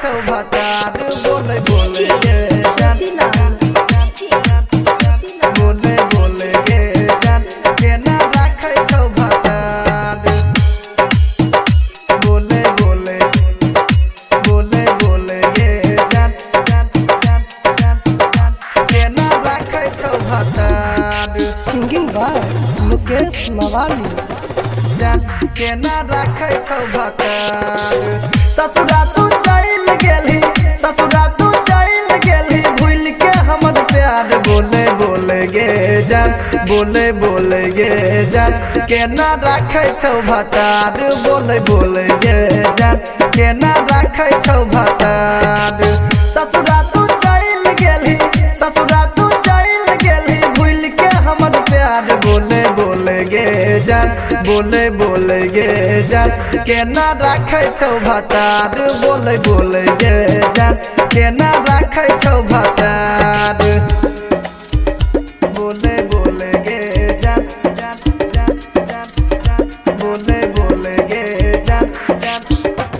छौ भतार बोले बोले गे जान बोले बोले गे जान केना राखै छौ भतार बोले बोले बोले बोले गे जान केना राखै छौ भतार। Singing by Mukesh Mawali. केना राखै छौ भतार ससुरा तू चल गेलही ससुरा तू चल गेलही भूल के हमर प्यार बोले बोले गे जान बोले बोले गे जान केना राखै छौ भतार बोले बोले गे जान केना राखै छौ भतार ससुरा तू चल गेलही ससुरा तू चल गेलही भूल के हमर प्यार बोले बोले गे जान बोले बोले गे जान केना राखै छौ भतार बोले बोले गे जान केना राखै छौ भतार बोले बोले गे जान बोले बोले गे जान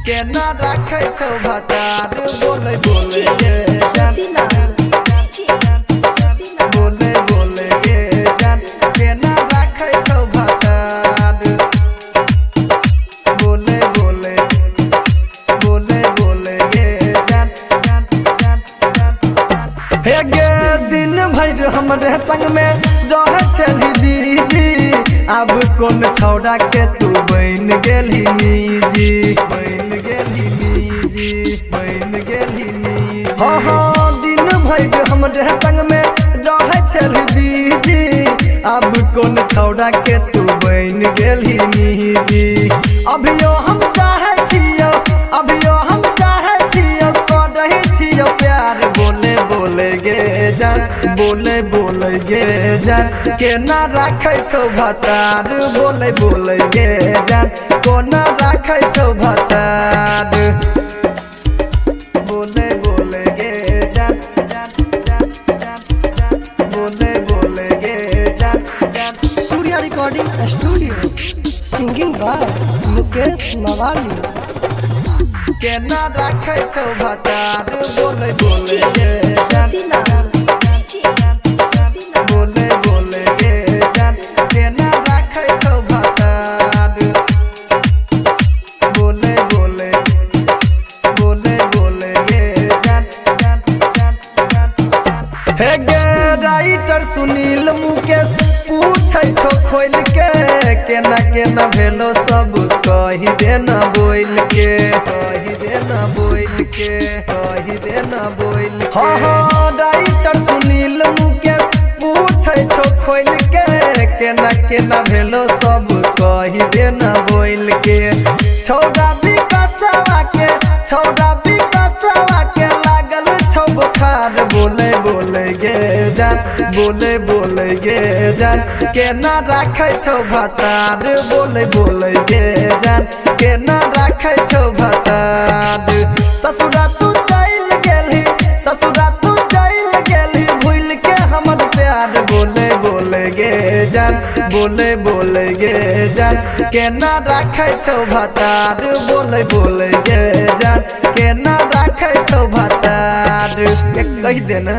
केना राखै छौ भतार बोले बोले गे जान बोले बोले गे जान केना राखै छौ भतार बोले बोले बोले बोले गे जान हे गे दिन भर हमरे संग में रहै छली बीजी अब कोन छौड़ा के तू बन गेली निजी बन गेली निजी बन गेली निजी हाँ हाँ दिन भर हमरे संग में रहै छली बीजी अब कोन छौड़ा के तू बन गेली निजी अभियो हम चाहै छियौ अभियो हम चाहै छियौ करही छियौ प्यार बोले बोले गे जान बोले बोले गे जान केना राखै छौ भतार बोले बोले गे जान कोना राखै छौ भतार बोले बोले गे जान बोले बोले गे जान Surya recording studio. Singing by Mukesh Mawali. केना राखै छौ भतार बोले बोले गे जान बोले बोले गे जान केना राखै छौ भतार बोले बोले बोले बोले गे जान हे गे राइटर सुनील मुकेश पूछै छौ खोल के केना केना भेलो सब कहि देना बोल के कहि देना बोल के कहि देना बोल हाँ हाँ राइटर सुनील मुकेश पूछै छौ खोल के केना केना भेलो सब कहि देना बोल के छौड़ा विकासवा के लागल छौ बुखार बोले बोले गे जान बोले बोले गे जान केना राखै छौ भतार बोले बोले गे जान केना राखै छौ भतार ससुरा तू चल गेलही ससुरा तू चल गेलही भूल के हमर प्यार बोले बोले गे जान बोले बोले गे जान केना राखै छौ भतार बोले बोले गे जान केना राखै छौ भतार कहि दे ना।